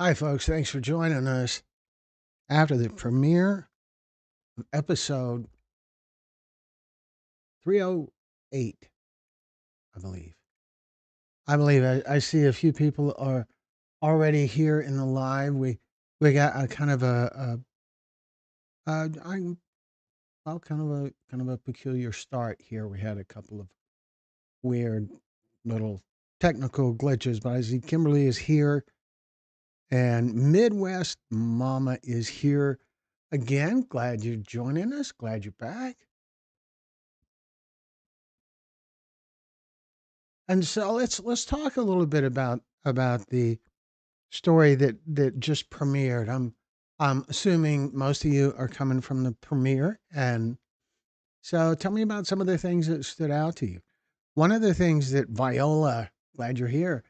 Hi, folks. Thanks for joining us after the premiere of episode 308, I believe. I see a few people are already here in the live. We got a kind of I well kind of a peculiar start here. We had a couple of weird little technical glitches, but I see Kimberly is here and Midwest Mama is here again. Glad you're joining us. Glad you're back. And so let's talk a little bit about the story that just premiered. I'm assuming most of you are coming from the premiere, and so tell me about some of the things that stood out to you. One of the things that Viola, glad you're here.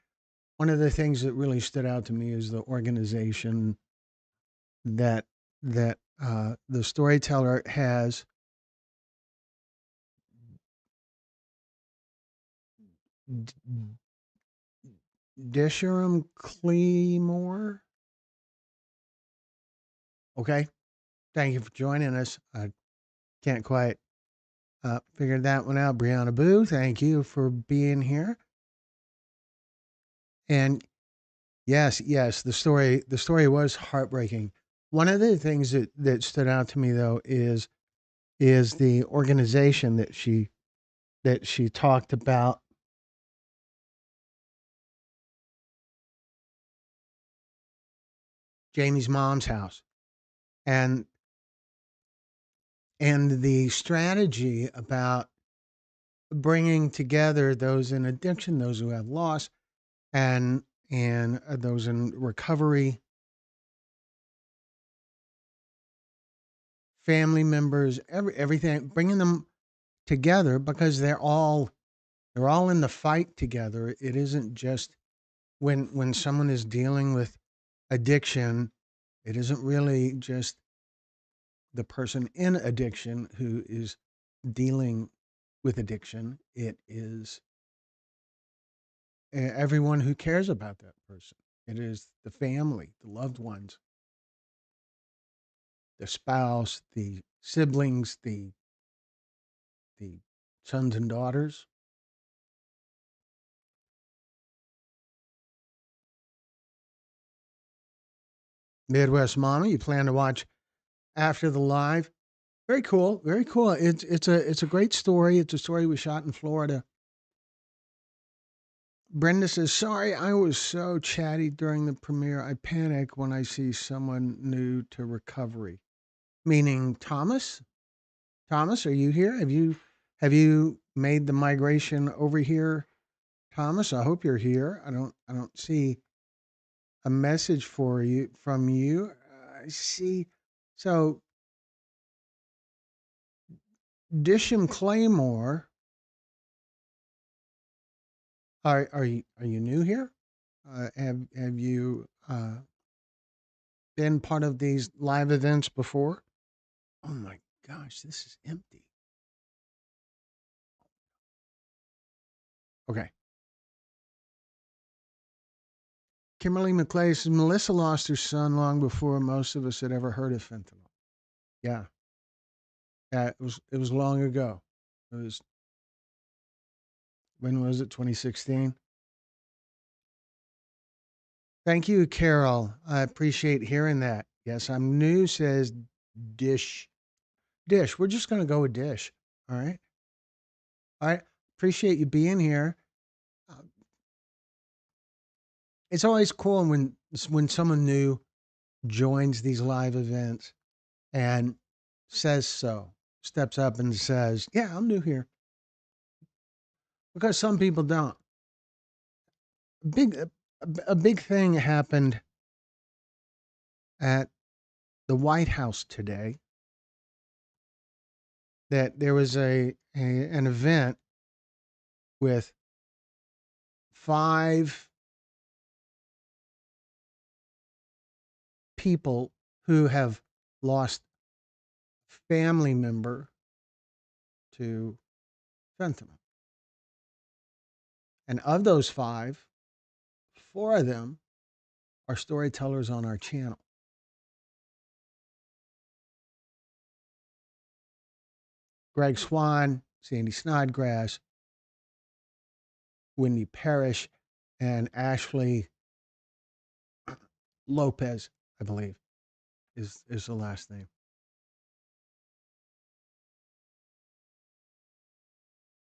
One of the things that really stood out to me is the organization that the storyteller has. D- Disharum Cleamore. Okay, thank you for joining us. I can't quite figured that one out. Brianna Boo, thank you for being here. And yes, the story was heartbreaking. One of the things that stood out to me though is the organization that she talked about, Jamie's mom's house, and and the strategy about bringing together those in addiction, those who have loss, and those in recovery, family members, everything, bringing them together because they're all in the fight together. It isn't just when someone is dealing with addiction, it isn't really just the person in addiction who is dealing with addiction. It is everyone who cares about that person. It is the family, the loved ones, the spouse, the siblings, the sons and daughters. Midwest Mama, you plan to watch after the live? Very cool, very cool. It's a great story. It's a story we shot in Florida. Brenda says, "Sorry, I was so chatty during the premiere. I panic when I see someone new to recovery." Meaning Thomas. Thomas, are you here? Have you made the migration over here, Thomas? I hope you're here. I don't see a message for you from you. I see. So Disham Claymore, are you new here? Have you been part of these live events before? Oh my gosh, this is empty. Okay. Kimberly McClay says Melissa lost her son long before most of us had ever heard of fentanyl. Yeah, yeah, it was long ago. It was when was it? 2016. Thank you, Carol. I appreciate hearing that. Yes, I'm new. Says Dish. Dish. We're just gonna go with Dish. All right. All right. Appreciate you being here. Uh, It's always cool when someone new joins these live events and says so, steps up and says, "Yeah, I'm new here," because some people don't. Big a big thing happened at the White House today. That there was an event with five people who have lost family member to fentanyl, and of those five, four of them are storytellers on our channel. Greg Swan, Sandy Snodgrass, Wendy Parrish, and Ashley Lopez, I believe, is the last name.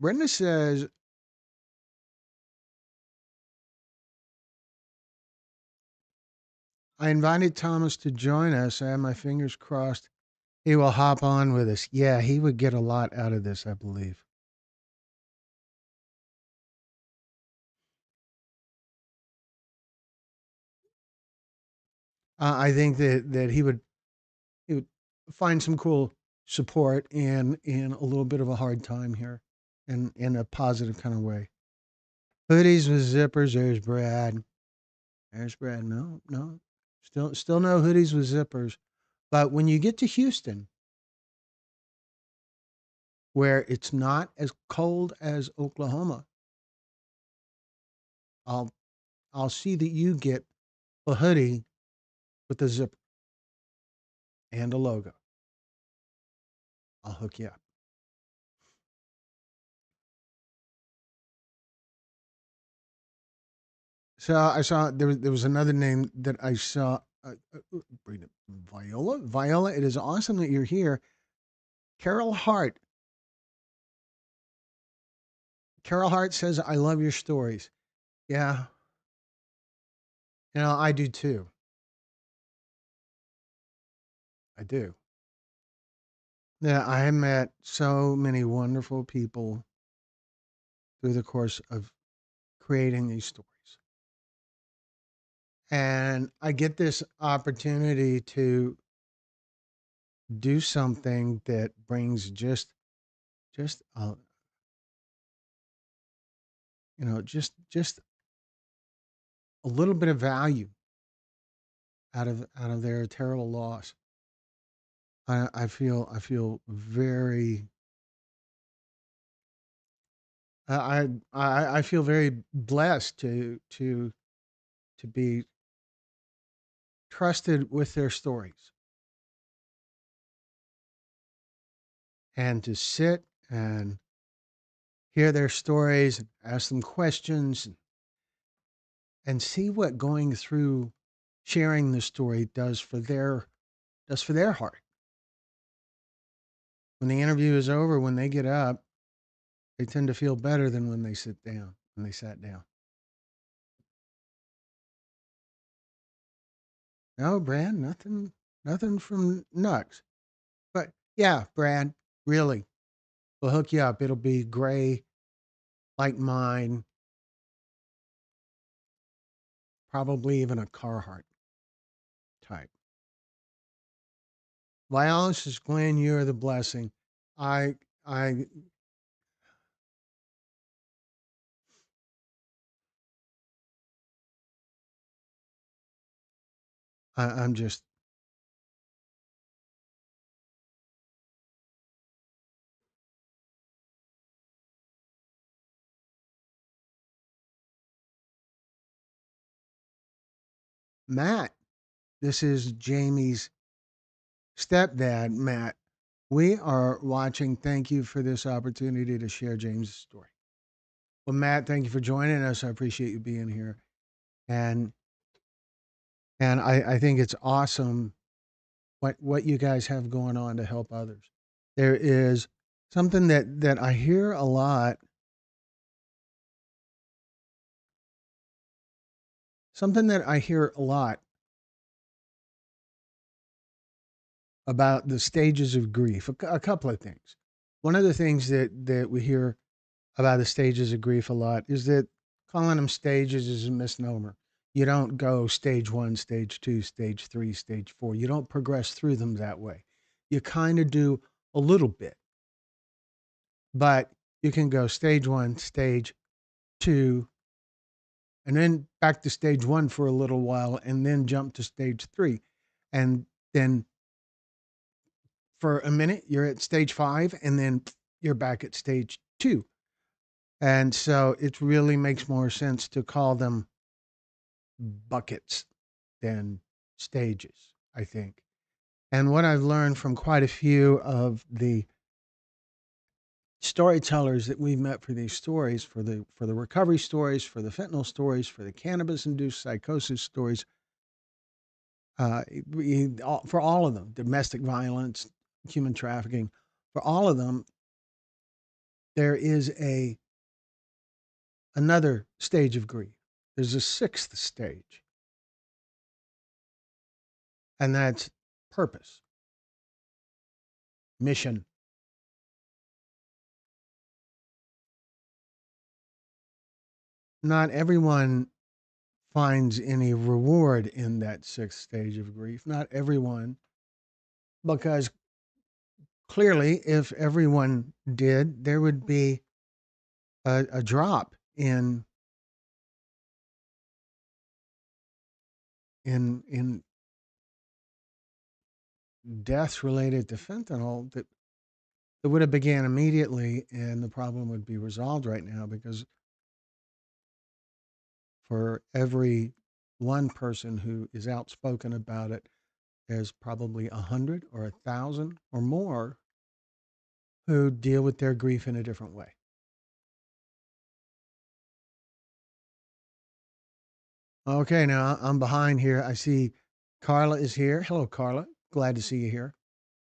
Brenda says, I invited Thomas to join us. I have my fingers crossed he will hop on with us. Yeah, he would get a lot out of this, I believe. I think that he would find some cool support in a little bit of a hard time here, in a positive kind of way. Hoodies with zippers. There's Brad. There's Brad. No, no, still no hoodies with zippers. But when you get to Houston, where it's not as cold as Oklahoma, I'll I'll see that you get a hoodie with a zipper and a logo. I'll hook you up. So I saw there was another name that I saw. Bring it, Viola. Viola, it is awesome that you're here. Carol Hart. Carol Hart says, "I love your stories." Yeah, I do too. I do. Yeah, I have met so many wonderful people through the course of creating these stories, and I get this opportunity to do something that brings just just a little bit of value out of their terrible loss. I feel very I feel very blessed to be trusted with their stories and to sit and hear their stories, ask them questions, and see what going through sharing the story does for their heart. When the interview is over, when they get up, they tend to feel better than when they sat down. No, Brad, nothing from Nux. But yeah, Brad, really, we'll hook you up. It'll be gray like mine, probably even a Carhartt type. Violis is Glenn, you're the blessing. I I I'm just Matt. This is Jamie's stepdad, Matt. We are watching. Thank you for this opportunity to share James' story. Well, Matt, thank you for joining us. I appreciate you being here. And I think it's awesome what you guys have going on to help others. There is something that I hear a lot, something that I hear a lot about the stages of grief. A couple of things. One of the things that we hear about the stages of grief a lot is that calling them stages is a misnomer. You don't go stage one, stage two, stage three, stage four. You don't progress through them that way. You kind of do a little bit, but you can go stage one, stage two, and then back to stage one for a little while, and then jump to stage three. And then for a minute, you're at stage five, and then you're back at stage two. And so it really makes more sense to call them buckets. than stages, I think. And what I've learned from quite a few of the storytellers that we've met for these stories, for the recovery stories, for the fentanyl stories, for the cannabis-induced psychosis stories, for all of them, domestic violence, human trafficking, for all of them, there is a another stage of grief. There's a sixth stage, and that's purpose, mission. Not everyone finds any reward in that sixth stage of grief. Not everyone, because clearly, if everyone did, there would be a drop in deaths related to fentanyl that it would have began immediately, and the problem would be resolved right now, because for every one person who is outspoken about it, there's probably 100 or 1,000 or more who deal with their grief in a different way. Okay, now I'm behind here. I see Carla is here. Hello, Carla. Glad to see you here.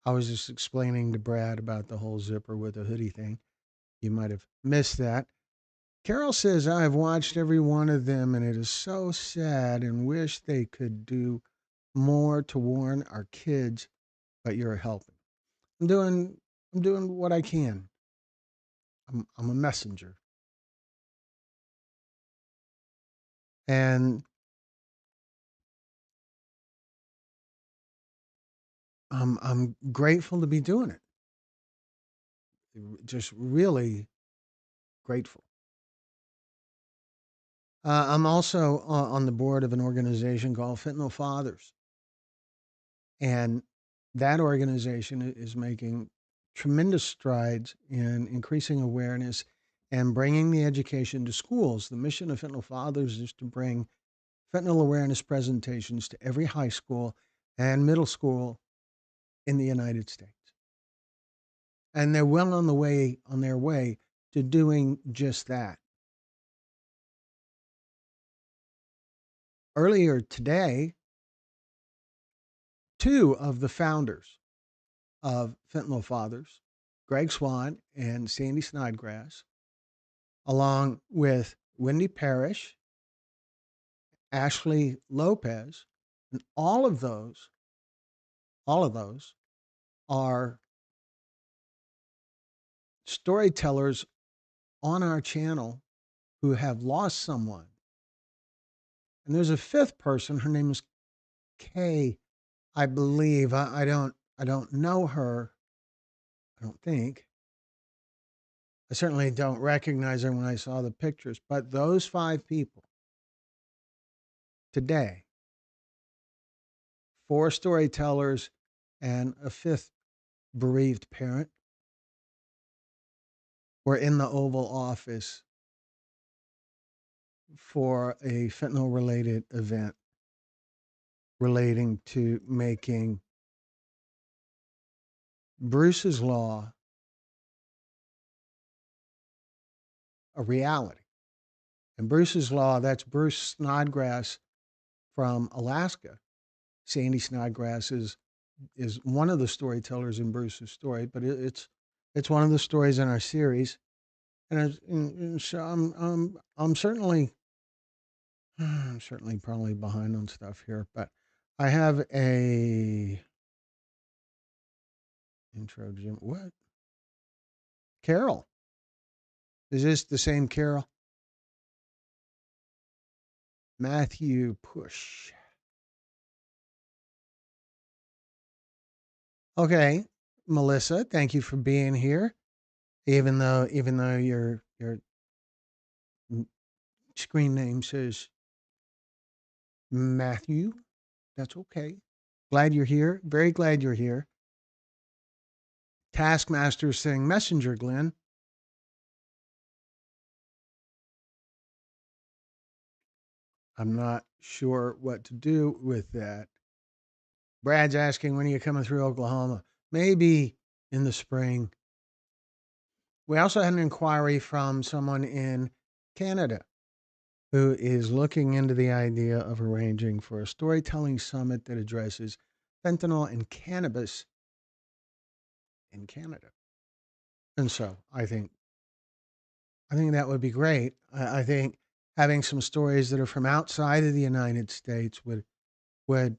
I was just explaining to Brad about the whole zipper with a hoodie thing. You might have missed that. Carol says, I've watched every one of them and it is so sad and wish they could do more to warn our kids, but you're helping. I'm doing I'm doing what I can. I'm a messenger. And I'm grateful to be doing it. Just really grateful. I'm also on the board of an organization called Fentanyl Fathers, and that organization is making tremendous strides in increasing awareness and bringing the education to schools. The mission of Fentanyl Fathers is to bring fentanyl awareness presentations to every high school and middle school in the United States. And they're well on their way to doing just that. Earlier today, two of the founders of Fentanyl Fathers, Greg Swan and Sandy Snodgrass, along with Wendy Parrish, Ashley Lopez, and all of those are storytellers on our channel who have lost someone. And there's a fifth person. Her name is Kay, I believe. I don't know her. I don't think. I certainly don't recognize her when I saw the pictures. But those five people today, four storytellers and a fifth bereaved parent, were in the Oval Office for a fentanyl related event relating to making Bruce's Law a reality. And Bruce's Law, that's Bruce Snodgrass from Alaska. Sandy Snodgrass is one of the storytellers in Bruce's story, but it's one of the stories in our series. And so I'm certainly probably behind on stuff here, but I have a intro. Jim, what? Carol? Is this the same Carol? Matthew Push. Okay, Melissa, thank you for being here. Even though your screen name says Matthew, that's okay. Glad you're here. Very glad you're here. Taskmaster saying messenger, Glenn. I'm not sure what to do with that. Brad's asking, when are you coming through Oklahoma? Maybe in the spring. We also had an inquiry from someone in Canada who is looking into the idea of arranging for a storytelling summit that addresses fentanyl and cannabis in Canada. And so I think that would be great. I think having some stories that are from outside of the United States would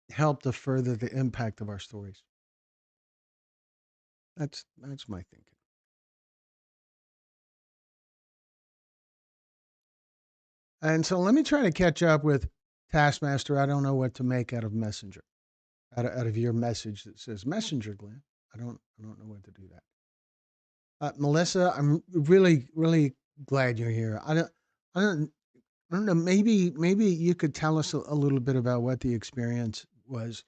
help to further the impact of our stories. That's my thinking. And so let me try to catch up with Taskmaster. I don't know what to make out of Messenger, out of your message that says Messenger, Glenn. I don't know what to do that. Melissa, I'm really glad you're here. I don't I don't know. Maybe you could tell us a little bit about what the experience was.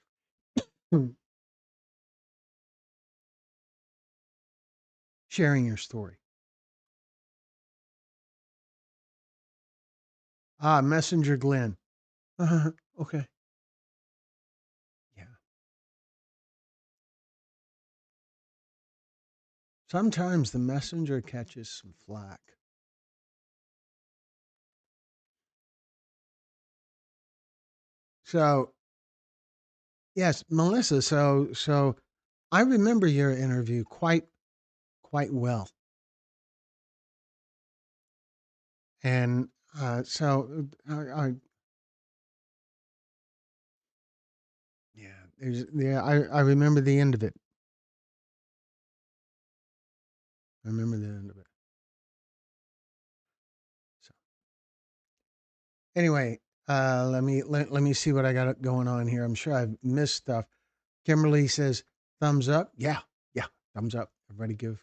Sharing your story. Messenger Glenn. Okay. Yeah. Sometimes the messenger catches some flack. So yes, Melissa. So I remember your interview quite well, and yeah, I remember the end of it. I remember the end of it. So anyway, let me see what I got going on here. I'm sure I've missed stuff. Kimberly says thumbs up. Yeah, yeah, thumbs up. Everybody give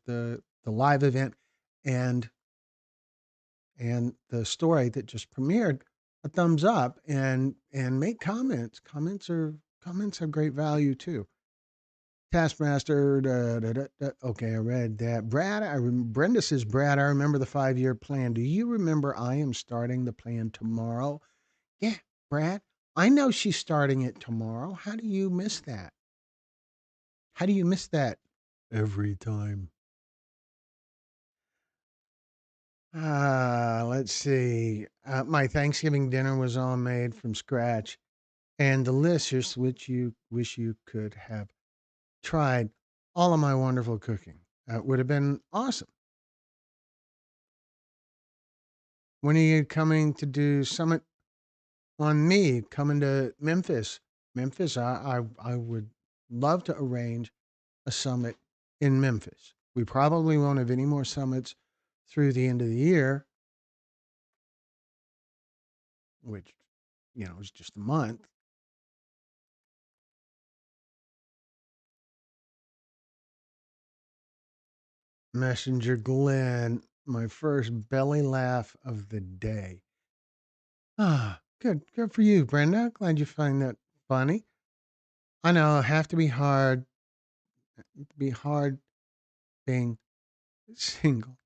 the live event and the story that just premiered a thumbs up and make comments. Comments have great value too. Taskmaster, okay, I read that. Brenda says, Brad, I remember the 5 year plan. Do you remember I am starting the plan tomorrow? Yeah, Brad, I know she's starting it tomorrow. How do you miss that? How do you miss that every time? Let's see. My Thanksgiving dinner was all made from scratch and delicious, which you wish you could have tried all of my wonderful cooking. It would have been awesome. When are you coming to do summit on me? Coming to Memphis? Memphis, I would love to arrange a summit in Memphis. We probably won't have any more summits through the end of the year, which is just a month. Messenger Glenn, my first belly laugh of the day. Good for you, Brenda. Glad you find that funny. I know, have to be hard being single.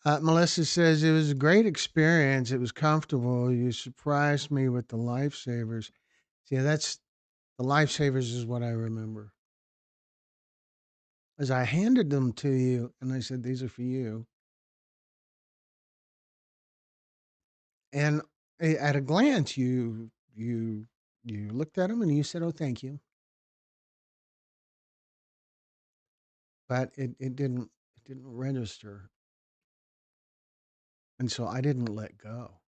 Melissa says it was a great experience. It was comfortable. You surprised me with the lifesavers. See, that's the lifesavers is what I remember. As I handed them to you, and I said, "These are for you." And at a glance, you looked at them and you said, "Oh, thank you," but it didn't register, and so I didn't let go.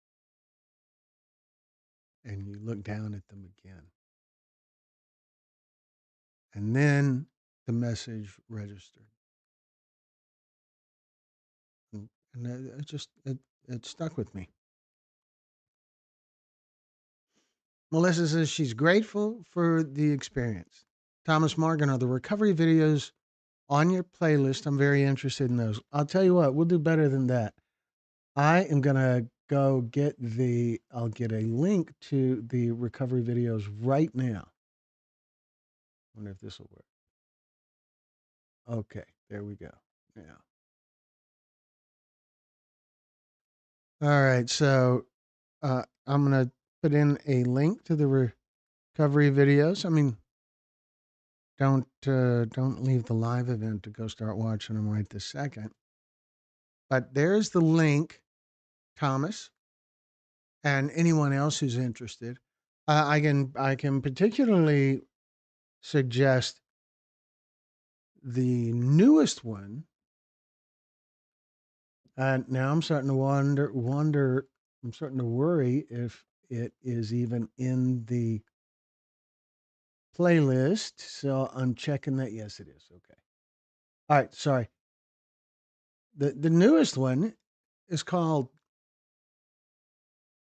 And you looked down at them again, and then the message registered, and it stuck with me. Melissa says she's grateful for the experience. Thomas Morgan, are the recovery videos on your playlist? I'm very interested in those. I'll tell you what, we'll do better than that. I am gonna go I'll get a link to the recovery videos right now. Wonder if this will work. Okay, there we go. Now, All right, so I'm gonna put in a link to the recovery videos. I mean, don't leave the live event to go start watching them right this second. But there's the link, Thomas, and anyone else who's interested. I can particularly suggest the newest one. Now I'm starting to wonder. I'm starting to worry if it is even in the playlist. So I'm checking that. Yes, it is. Okay. All right. Sorry. The newest one is called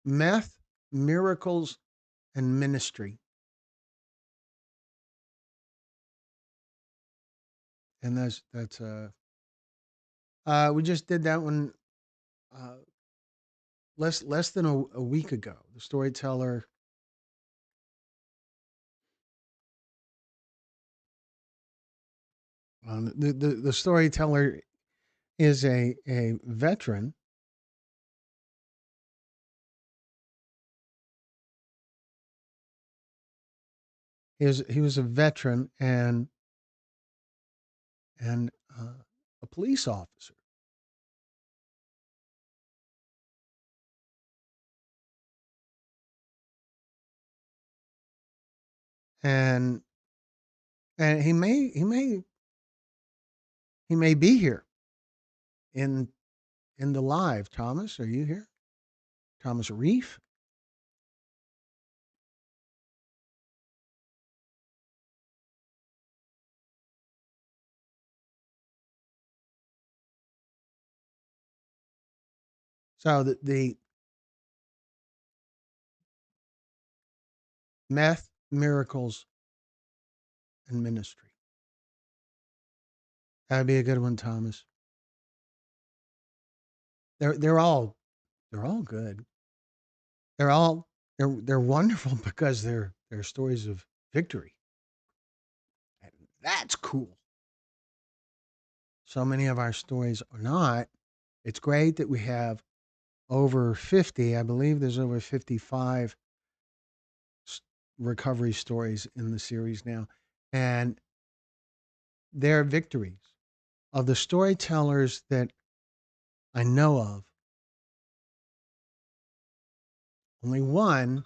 Meth, Miracles, and Ministry, and that's we just did that one uh, less than a week ago. The storyteller, the storyteller is a veteran. He was a veteran and a police officer, and and he may be here in in the live. Thomas, are you here? Thomas Reef. So the meth, miracles, and ministry. That'd be a good one, Thomas. They're all good. They're all they're wonderful because they're stories of victory. And that's cool. So many of our stories are not. It's great that we have over 50. I believe there's over 55 recovery stories in the series now. And they're victories of the storytellers that I know of. Only one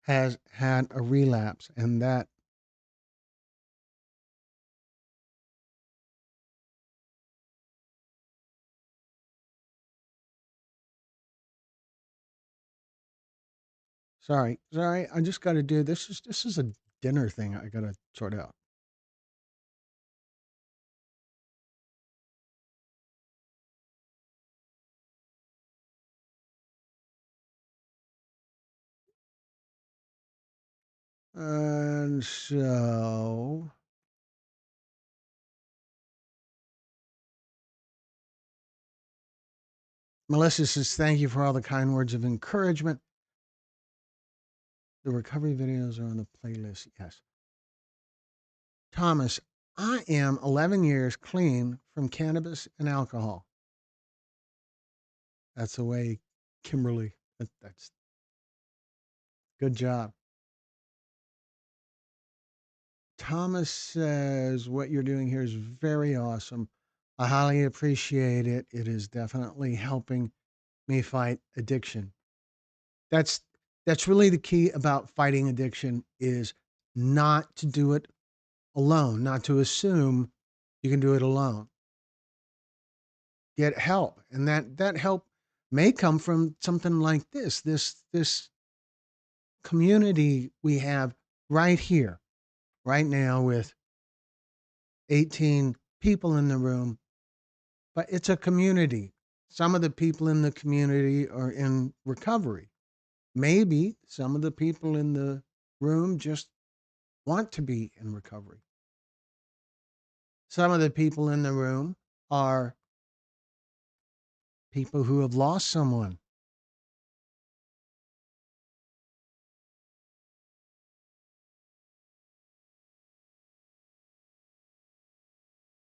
has had a relapse, and that sorry, I just got to do this is a dinner thing I got to sort out. And so Melissa says, "Thank you for all the kind words of encouragement. The recovery videos are on the playlist." Yes. Thomas, I am 11 years clean from cannabis and alcohol. That's the way, Kimberly. That's good job. Thomas says, "What you're doing here is very awesome. I highly appreciate it. It is definitely helping me fight addiction." That's that's really the key about fighting addiction is not to do it alone, not to assume you can do it alone. Get help. And that help may come from something like this community we have right here, right now with 18 people in the room, but it's a community. Some of the people in the community are in recovery. Maybe some of the people in the room just want to be in recovery. Some of the people in the room are people who have lost someone.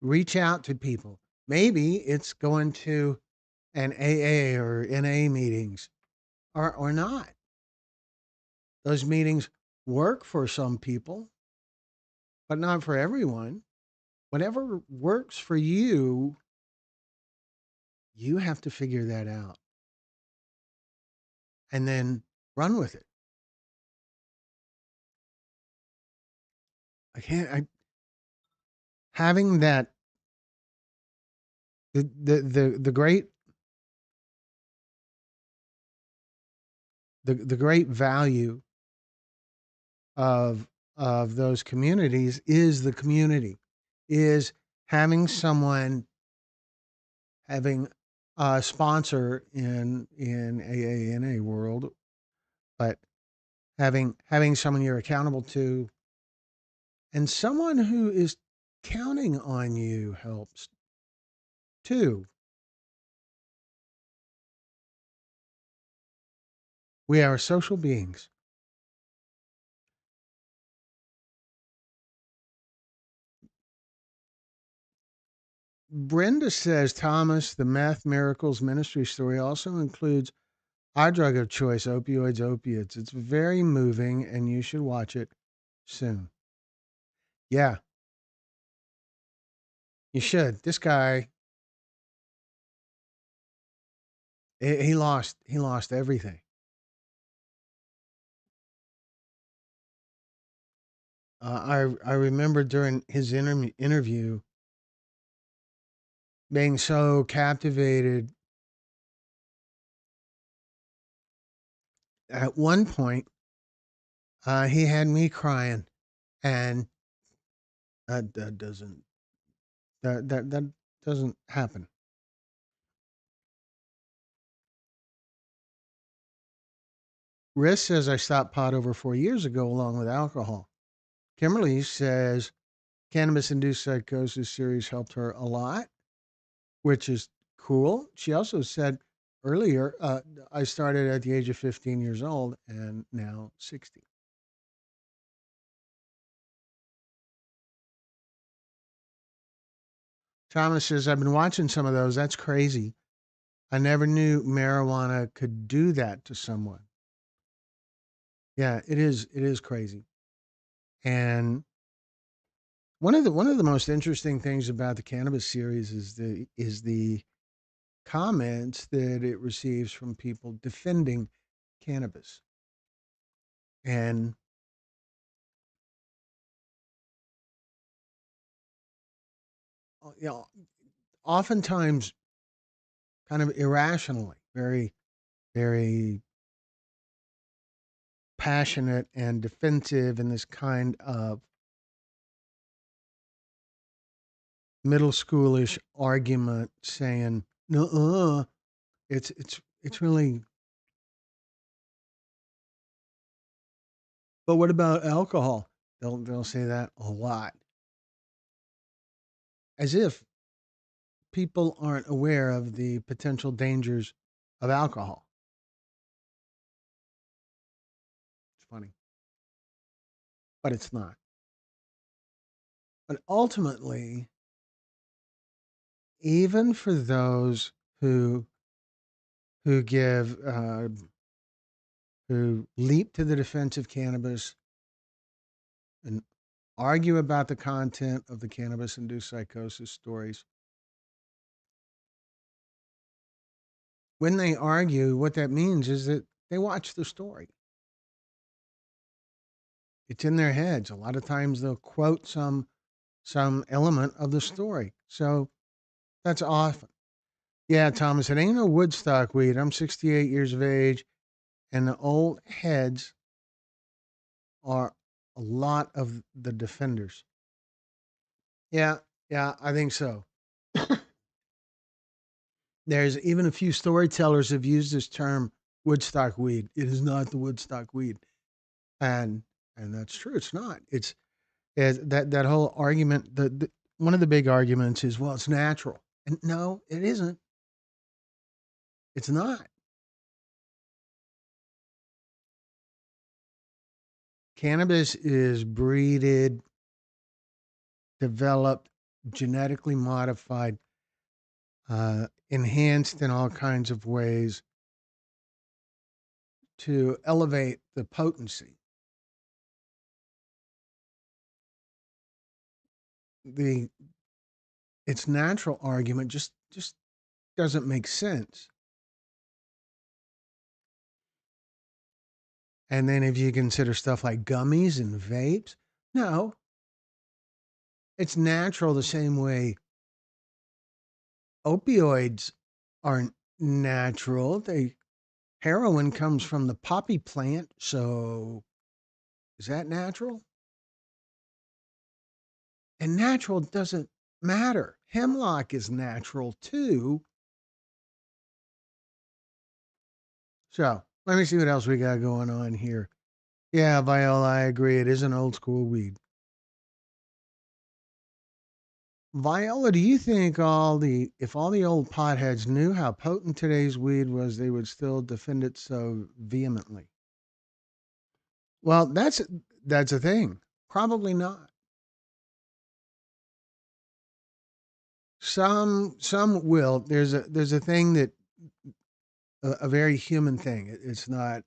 Reach out to people. Maybe it's going to and AA or NA meetings or not. Those meetings work for some people, but not for everyone. Whatever works for you, you have to figure that out and then run with it. I can't. Having that the great the great value of those communities is the community, is having someone, having a sponsor in AANA world, but having someone you're accountable to and someone who is counting on you helps too. We are social beings. Brenda says Thomas, the Meth Miracles ministry story also includes our drug of choice, opioids, opiates. It's very moving and you should watch it soon. Yeah, you should. This guy, he lost everything. I remember during his interview being so captivated. At one point, he had me crying, and that doesn't that doesn't happen. Riss says I stopped pot over 4 years ago, along with alcohol. Kimberly says cannabis-induced psychosis series helped her a lot, which is cool. She also said earlier, I started at the age of 15 years old and now 60. Thomas says, I've been watching some of those. That's crazy. I never knew marijuana could do that to someone. Yeah, it is. It is crazy. And one of the most interesting things about the cannabis series is the comments that it receives from people defending cannabis. And you know, oftentimes kind of irrationally, very, very passionate and defensive in this kind of middle schoolish argument saying, no, it's really, but what about alcohol? They'll say that a lot. As if people aren't aware of the potential dangers of alcohol. It's funny, but it's not. But ultimately, even for those who give who leap to the defense of cannabis and argue about the content of the cannabis-induced psychosis stories, when they argue, what that means is that they watch the story. It's in their heads. A lot of times they'll quote some element of the story. So that's often. Yeah, Thomas, it ain't no Woodstock weed. I'm 68 years of age, and the old heads are a lot of the defenders. Yeah, yeah, I think so. There's even a few storytellers have used this term Woodstock weed. It is not the Woodstock weed, and that's true. It's not. It's that whole argument. The one of the big arguments is, well, it's natural, and no, it isn't. It's not. Cannabis is breeded, developed, genetically modified enhanced in all kinds of ways to elevate the potency. The its natural argument just doesn't make sense. And then if you consider stuff like gummies and vapes, no, it's natural the same way opioids aren't natural. They Heroin comes from the poppy plant, so is that natural? And natural doesn't matter. Hemlock is natural too. So let me see what else we got going on here. Yeah, Viola, I agree. It is an old school weed. Viola, do you think if all the old potheads knew how potent today's weed was, they would still defend it so vehemently? Well, that's a thing. Probably not. Some will. There's a thing that a very human thing. It's not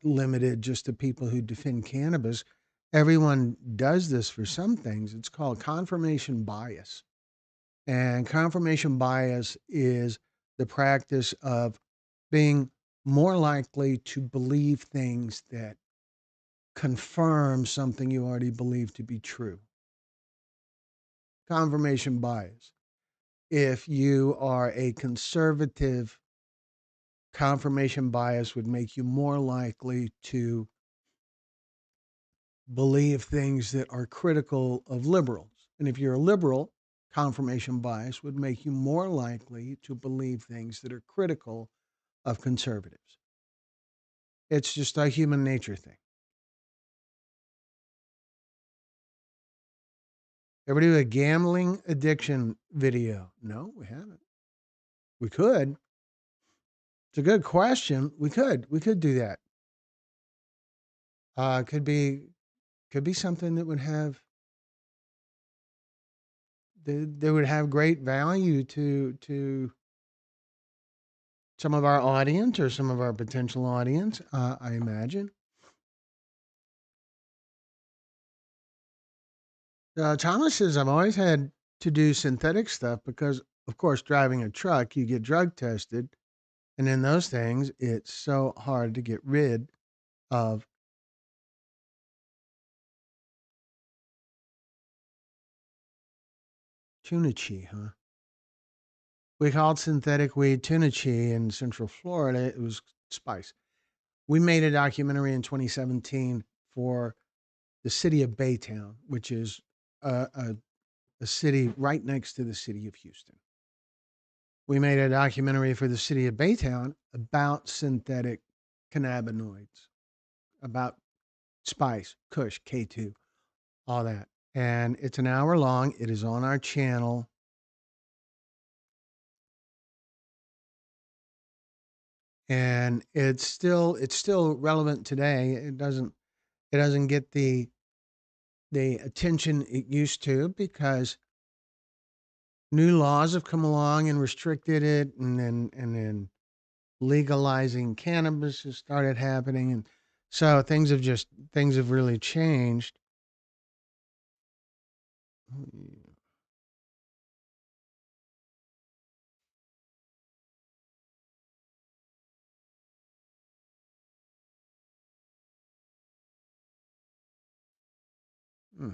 limited just to people who defend cannabis. Everyone does this for some things. It's called confirmation bias. And confirmation bias is the practice of being more likely to believe things that confirm something you already believe to be true. Confirmation bias. If you are a conservative, confirmation bias would make you more likely to believe things that are critical of liberals. And if you're a liberal, confirmation bias would make you more likely to believe things that are critical of conservatives. It's just a human nature thing. Ever do a gambling addiction video? No, we haven't. We could. It's a good question. We could do that. Could be something that would have great value to some of our audience or some of our potential audience. I imagine. Thomas says I've always had to do synthetic stuff because, of course, driving a truck, you get drug tested, and in those things, it's so hard to get rid of tunichi, huh? We called synthetic weed tunichi in Central Florida. It was spice. We made a documentary in 2017 for the city of Baytown, which is a city right next to the city of Houston. We made a documentary for the city of Baytown about synthetic cannabinoids, about spice, Kush, K2, all that. And it's an hour long. It is on our channel. And it's still relevant today. It doesn't get the attention it used to because new laws have come along and restricted it, and then legalizing cannabis has started happening, and so things have really changed. Hmm.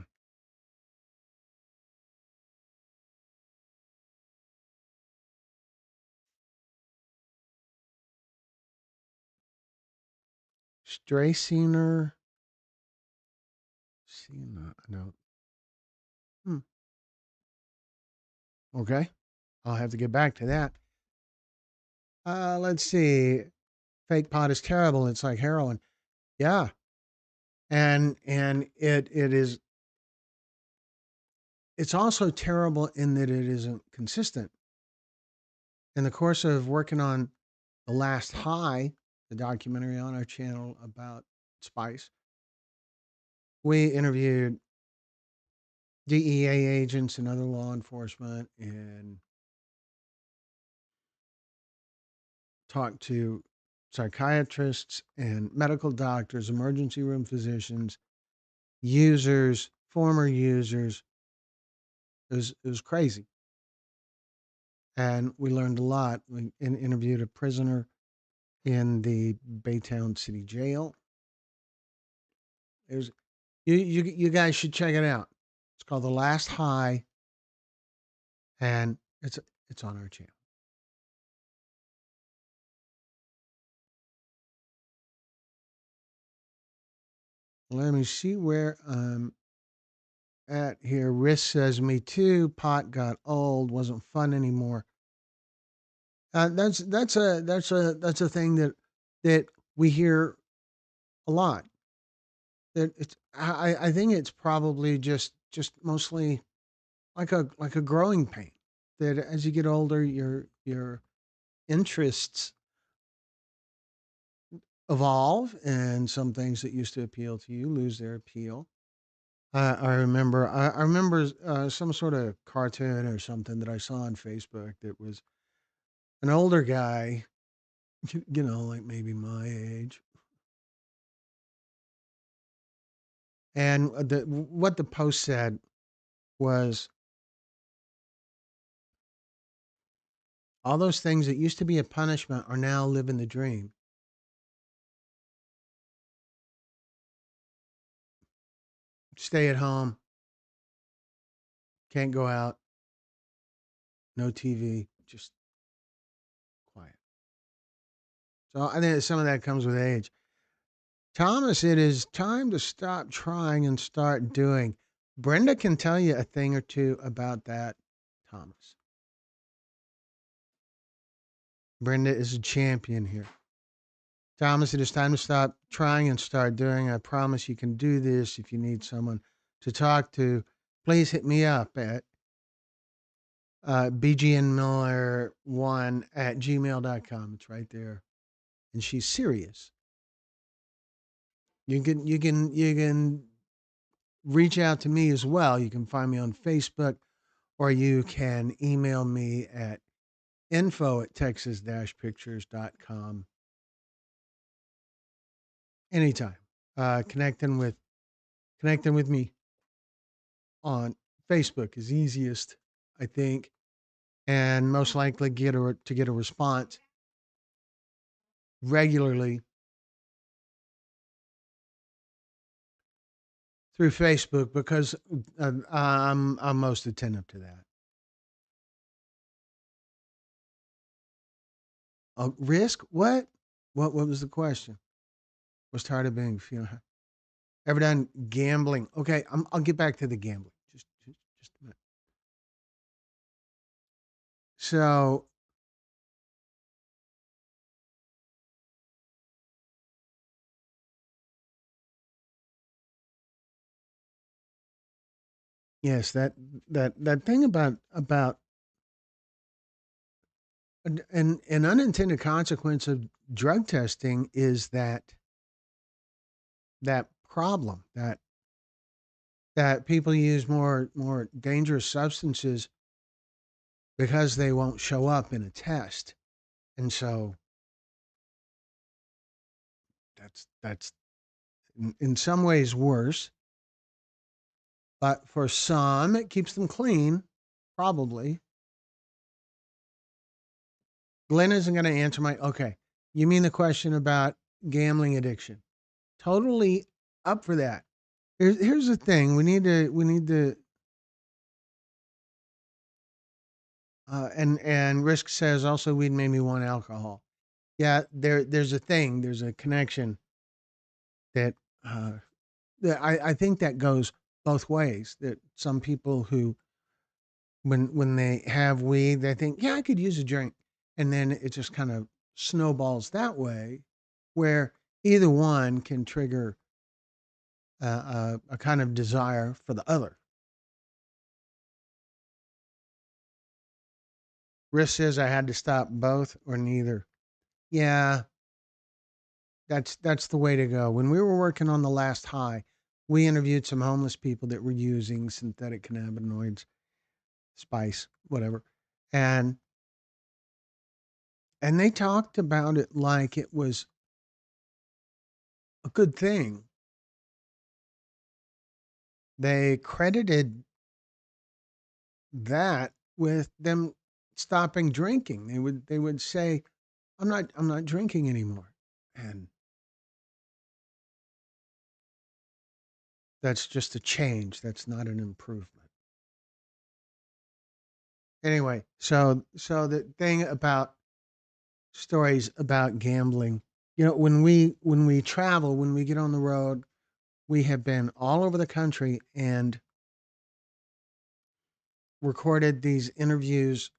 Straciner, no. Hmm. Okay, I'll have to get back to that. Let's see. Fake pot is terrible. It's like heroin. Yeah, and it's also terrible in that it isn't consistent. In the course of working on The Last High, the documentary on our channel about spice, we interviewed DEA agents and other law enforcement, and talked to psychiatrists and medical doctors, emergency room physicians, users, former users. It was crazy, and we learned a lot. We interviewed a prisoner in the Baytown City Jail. There's you guys should check it out. It's called The Last High, and it's on our channel. Let me see where I'm at here. Risk says, "Me too. Pot got old, wasn't fun anymore." That's a thing that we hear a lot. That it's I think it's probably just mostly like a growing pain. That as you get older, your interests evolve, and some things that used to appeal to you lose their appeal. I remember some sort of cartoon or something that I saw on Facebook that was an older guy, like maybe my age, and what the post said was all those things that used to be a punishment are now living the dream. Stay at home, can't go out, no TV, just quiet. So I think some of that comes with age. Thomas, it is time to stop trying and start doing. Brenda can tell you a thing or two about that, Thomas. Brenda is a champion here. Thomas, it is time to stop trying and start doing. I promise you can do this. If you need someone to talk to, please hit me up at bgnmiller1 at gmail.com. It's right there. And she's serious. You can reach out to me as well. You can find me on Facebook, or you can email me at info@texas-pictures.com anytime. Connecting with me on Facebook is easiest, I think, and most likely get a response regularly through Facebook because I'm most attentive to that. Risk? What? What was the question? Was tired of being ever done gambling? Okay, I'll get back to the gambling. Just a minute. So yes, that thing about an unintended consequence of drug testing is that problem that people use more dangerous substances because they won't show up in a test, and so that's in some ways worse, but for some it keeps them clean, probably. Glenn isn't going to answer my okay. You mean the question about gambling addiction? Totally up for that. Here's the thing: we need to. And Risk says also weed made me want alcohol. Yeah, there's a thing, there's a connection that uh, that I think that goes both ways. That some people who when they have weed, they think, yeah, I could use a drink, and then it just kind of snowballs that way, where either one can trigger a kind of desire for the other. Risk says I had to stop both or neither. Yeah, that's the way to go. When we were working on the last high, we interviewed some homeless people that were using synthetic cannabinoids, spice, whatever. And And they talked about it like it was a good thing. They credited that with them stopping drinking. They would say, I'm not drinking anymore. And that's just a change. That's not an improvement. Anyway, so the thing about stories about gambling, when we travel, when we get on the road, we have been all over the country and recorded these interviews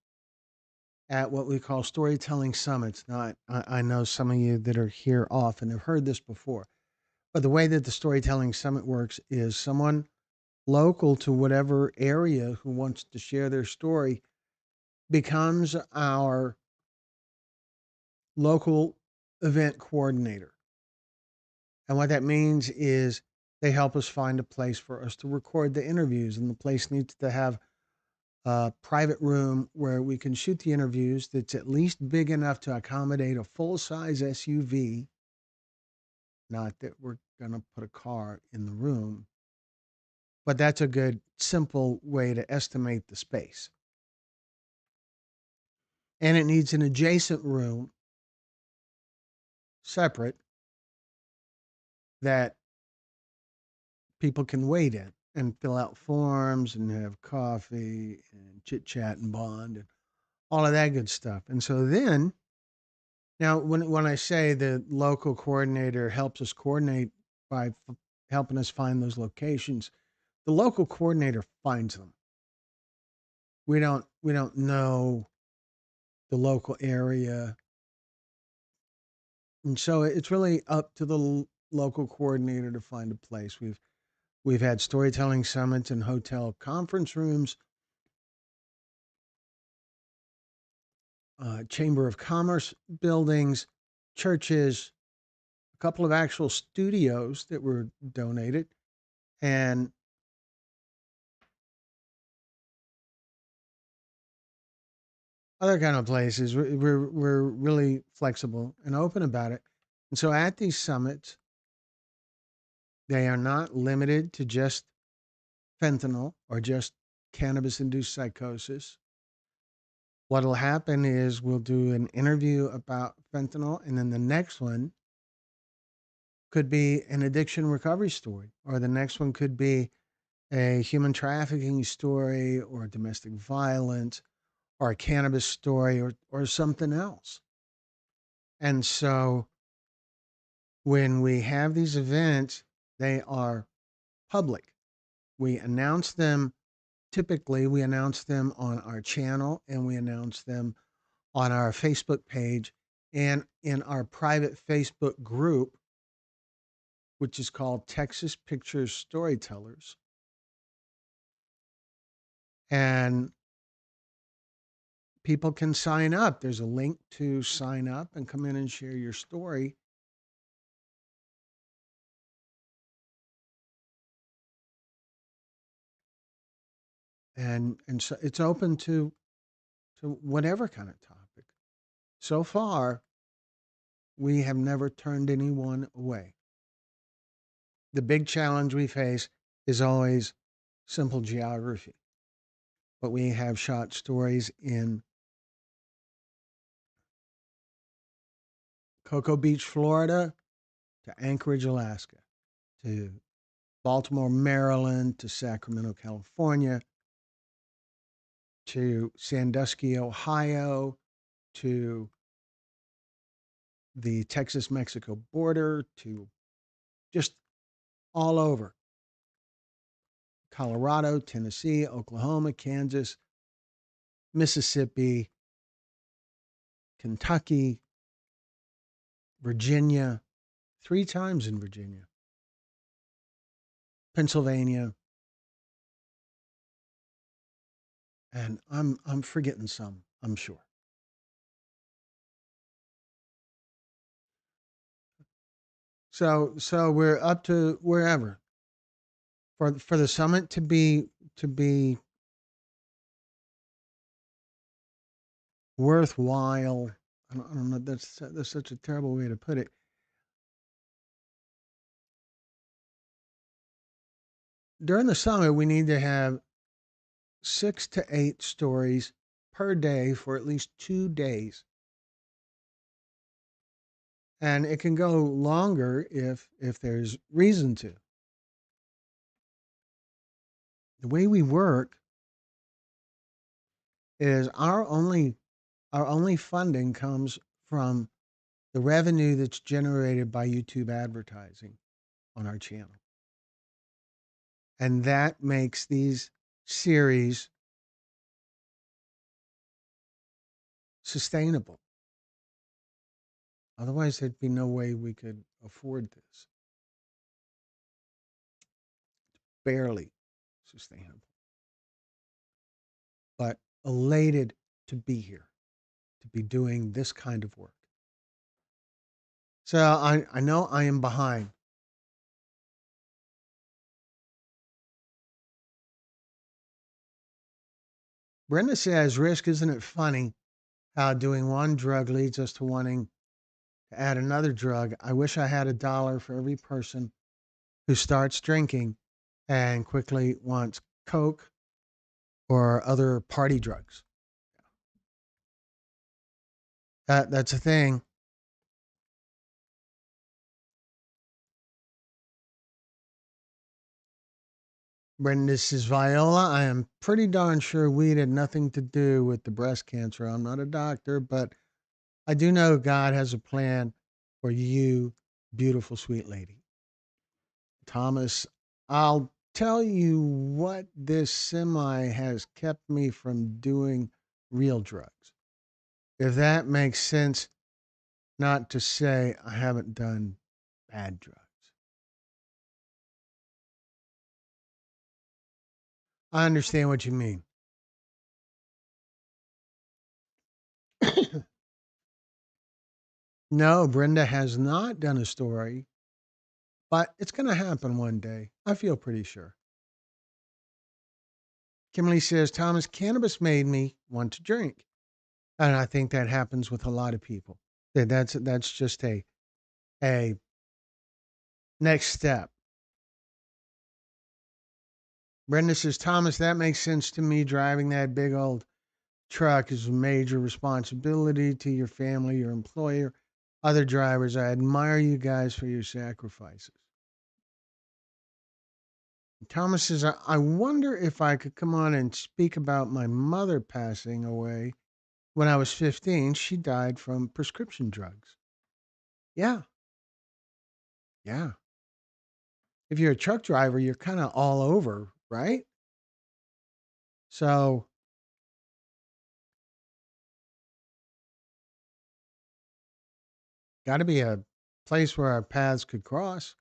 at what we call storytelling summits. Now, I know some of you that are here often have heard this before, but the way that the storytelling summit works is someone local to whatever area who wants to share their story becomes our local event coordinator. And what that means is they help us find a place for us to record the interviews, and the place needs to have a private room where we can shoot the interviews that's at least big enough to accommodate a full size SUV. Not that we're going to put a car in the room, but that's a good, simple way to estimate the space. And it needs an adjacent room, separate, that people can wait in and fill out forms and have coffee and chit chat and bond and all of that good stuff. And so then, now when I say the local coordinator helps us coordinate by helping us find those locations, the local coordinator finds them. We don't know the local area, and so it's really up to the local coordinator to find a place. We've had storytelling summits in hotel conference rooms, chamber of commerce buildings, churches, a couple of actual studios that were donated, and other kind of places. We're really flexible and open about it. And so at these summits, they are not limited to just fentanyl or just cannabis induced psychosis. What'll happen is we'll do an interview about fentanyl, and then the next one could be an addiction recovery story, or the next one could be a human trafficking story, or domestic violence, or a cannabis story, or something else. And so when we have these events, they are public. We announce them. Typically, we announce them on our channel, and we announce them on our Facebook page and in our private Facebook group, which is called Texas Pictures Storytellers. And people can sign up. There's a link to sign up and come in and share your story. And so it's open to whatever kind of topic. So far, we have never turned anyone away. The big challenge we face is always simple geography. But we have shot stories in Cocoa Beach, Florida, to Anchorage, Alaska, to Baltimore, Maryland, to Sacramento, California, to Sandusky, Ohio, to the Texas Mexico border, to just all over Colorado, Tennessee, Oklahoma, Kansas, Mississippi, Kentucky, Virginia, 3 times in Virginia, Pennsylvania, and I'm forgetting some, I'm sure. So we're up to wherever for the summit to be worthwhile. I don't know. That's such a terrible way to put it. During the summit, we need to have 6 to 8 stories per day for at least 2 days, and it can go longer if there's reason to. The way we work is our only funding comes from the revenue that's generated by YouTube advertising on our channel. And that makes these series sustainable. Otherwise, there'd be no way we could afford this. Barely sustainable. But elated to be here, to be doing this kind of work. So I know I am behind. Brenda says, Risk, isn't it funny how doing one drug leads us to wanting to add another drug? I wish I had $1 for every person who starts drinking and quickly wants Coke or other party drugs. That's a thing. Brenda says, Viola, I am pretty darn sure weed had nothing to do with the breast cancer. I'm not a doctor, but I do know God has a plan for you, beautiful, sweet lady. Thomas, I'll tell you what, this semi has kept me from doing real drugs. If that makes sense, not to say I haven't done bad drugs. I understand what you mean. No, Brenda has not done a story, but it's going to happen one day. I feel pretty sure. Kimberly says, Thomas, cannabis made me want to drink. And I think that happens with a lot of people. That's just a next step. Brenda says, Thomas, that makes sense to me. Driving that big old truck is a major responsibility to your family, your employer, other drivers. I admire you guys for your sacrifices. Thomas says, I wonder if I could come on and speak about my mother passing away when I was 15. She died from prescription drugs. Yeah, yeah. If you're a truck driver, you're kind of all over, right? So, got to be a place where our paths could cross.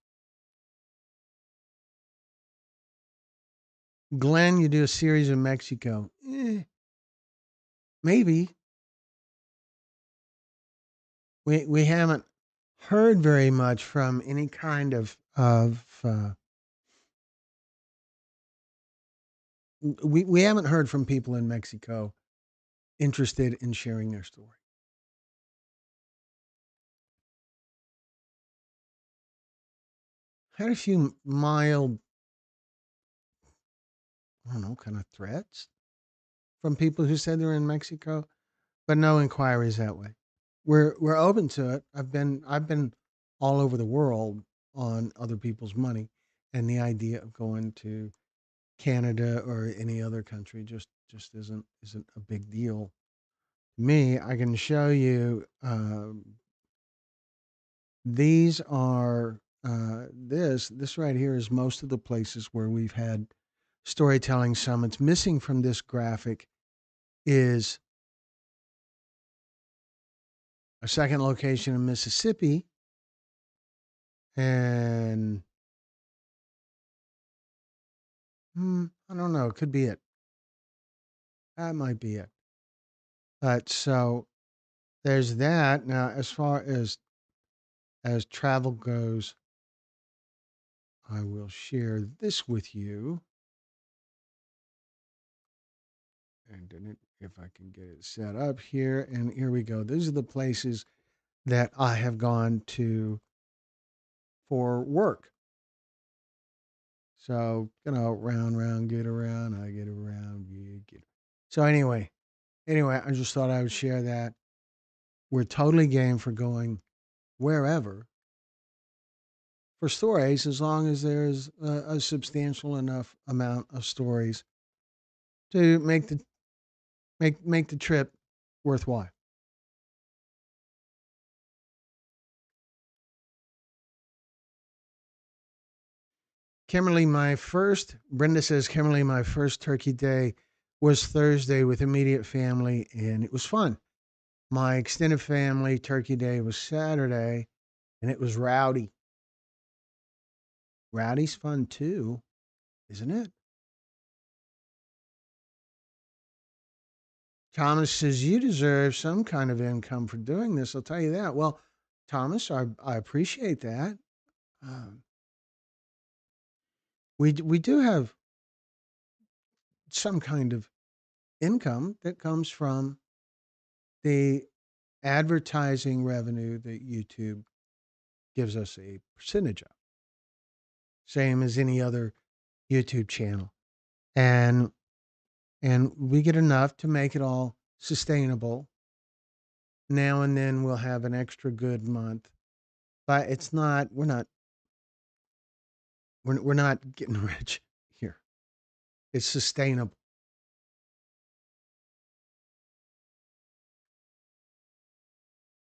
Glenn, you do a series in Mexico. Maybe. We haven't heard very much from any kind of we haven't heard from people in Mexico interested in sharing their story. Had a few mild, I don't know, kind of threats from people who said they're in Mexico, but no inquiries that way. We're open to it. I've been all over the world on other people's money, and the idea of going to Canada or any other country just isn't a big deal. Me, I can show you. These are this right here is most of the places where we've had storytelling summits. Missing from this graphic is a second location in Mississippi, and I don't know. It could be it. That might be it. But so there's that. Now, as far as travel goes, I will share this with you. And if I can get it set up here. And here we go. These are the places that I have gone to for work. So, round, round, get around, I get around, you get. So anyway, I just thought I would share that. We're totally game for going wherever for stories as long as there's a substantial enough amount of stories to make the trip worthwhile. Brenda says, Kimberly, my first turkey day was Thursday with immediate family, and it was fun. My extended family turkey day was Saturday, and it was rowdy. Rowdy's fun too, isn't it? Thomas says, you deserve some kind of income for doing this. I'll tell you that. Well, Thomas, I appreciate that. Um, we do have some kind of income that comes from the advertising revenue that YouTube gives us a percentage of, same as any other YouTube channel. And we get enough to make it all sustainable. Now and then we'll have an extra good month, but it's not we're not getting rich here. It's sustainable.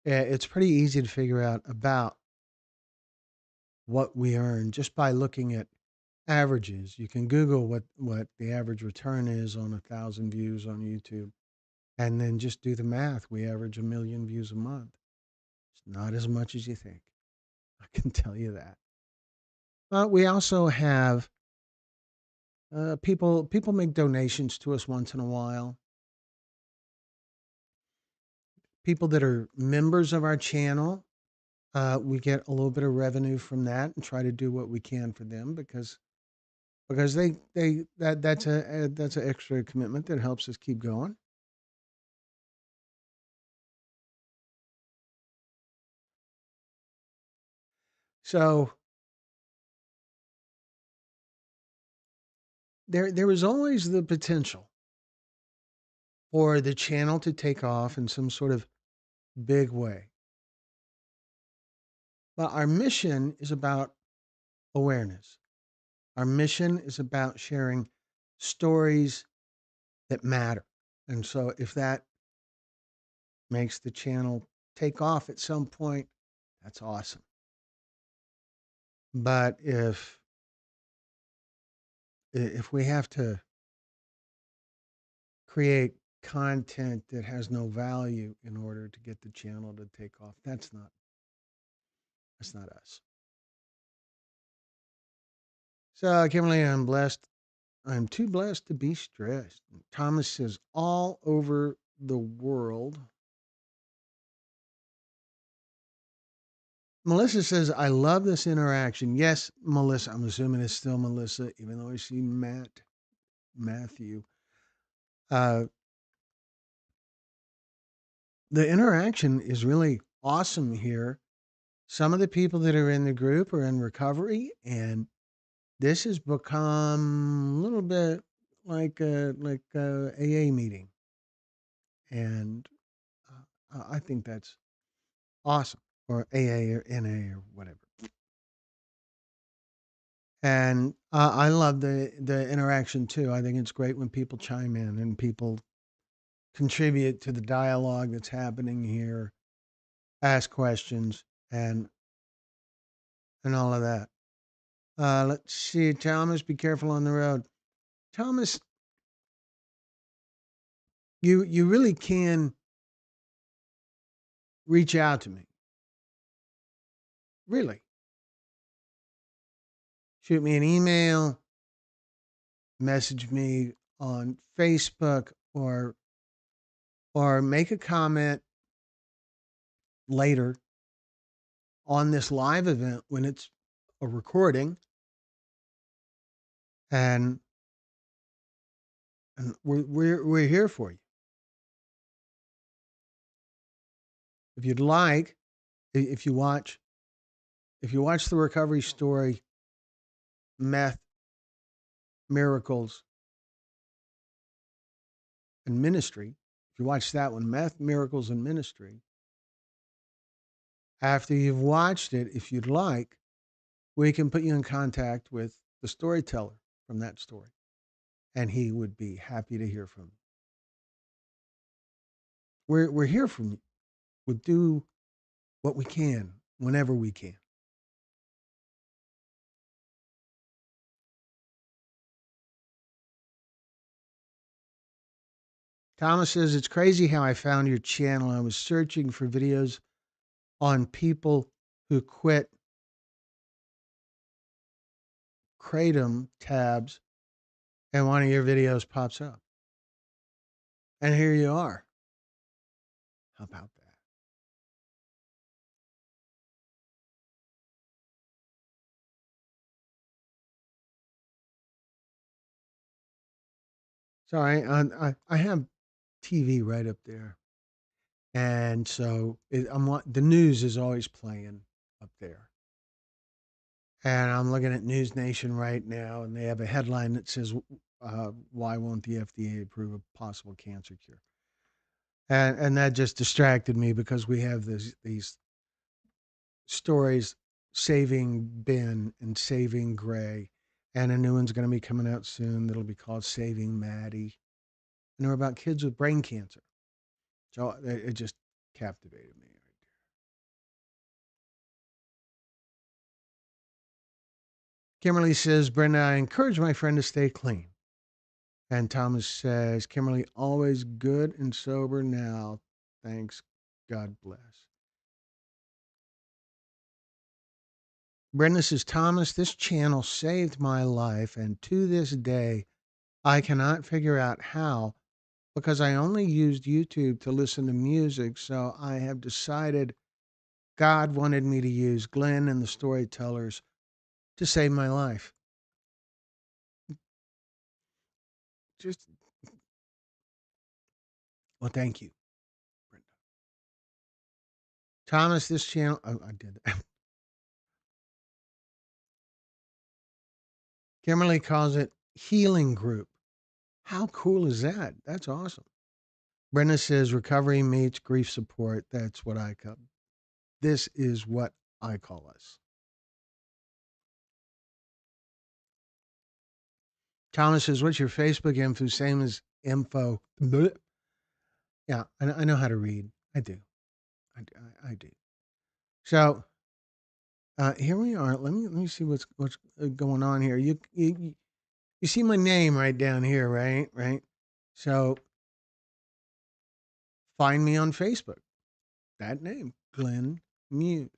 It's pretty easy to figure out about what we earn just by looking at averages. You can Google what the average return is on 1,000 views on YouTube, and then just do the math. We average 1 million views a month. It's not as much as you think. I can tell you that. But we also have people make donations to us once in a while. People that are members of our channel, we get a little bit of revenue from that and try to do what we can for them because that's an extra commitment that helps us keep going. So there is always the potential for the channel to take off in some sort of big way. But our mission is about awareness. Our mission is about sharing stories that matter. And so if that makes the channel take off at some point, that's awesome. But if we have to create content that has no value in order to get the channel to take off, that's not us. So Kimberly, I'm too blessed to be stressed. Thomas says all over the world. Melissa says, I love this interaction. Yes, Melissa. I'm assuming it's still Melissa, even though I see Matthew. Uh, the interaction is really awesome here. Some of the people that are in the group are in recovery, and this has become a little bit like a AA meeting, and I think that's awesome, or AA or NA or whatever. And I love the interaction too. I think it's great when people chime in and people contribute to the dialogue that's happening here, ask questions, and all of that. Let's see, Thomas. Be careful on the road, Thomas. You really can reach out to me. Really, shoot me an email, message me on Facebook, or make a comment later on this live event when it's a recording, and we're here for you. If you'd like, if you watch the recovery story, Meth, Miracles, and Ministry, if you watch that one, Meth, Miracles, and Ministry, after you've watched it, if you'd like, we can put you in contact with the storyteller from that story, and he would be happy to hear from you. We're here from you. We'll do what we can whenever we can. Thomas says, it's crazy how I found your channel. I was searching for videos on people who quit Kratom tabs, and one of your videos pops up. And here you are. How about that? So I have TV right up there. And so the news is always playing up there. And I'm looking at News Nation right now, and they have a headline that says, "Why won't the FDA approve a possible cancer cure?" And that just distracted me because we have these stories, Saving Ben and Saving Gray, and a new one's going to be coming out soon that'll be called Saving Maddie, and they're about kids with brain cancer. So it just captivated me. Kimberly says, Brenda, I encourage my friend to stay clean. And Thomas says, Kimberly, always good and sober now. Thanks. God bless. Brenda says, Thomas, this channel saved my life. And to this day, I cannot figure out how because I only used YouTube to listen to music. So I have decided God wanted me to use Glenn and the storytellers to save my life. Just, well, thank you, Brenda. Thomas, this channel, oh, I did that. Kimberly calls it Healing Group. How cool is that? That's awesome. Brenda says recovery meets grief support. That's what I call. This is what I call us. Thomas says, "What's your Facebook info? Same as info." Bleh. Yeah, I know how to read. I do. I do. So here we are. Let me see what's going on here. You see my name right down here, right? Right. So find me on Facebook. That name, Glenn Muse.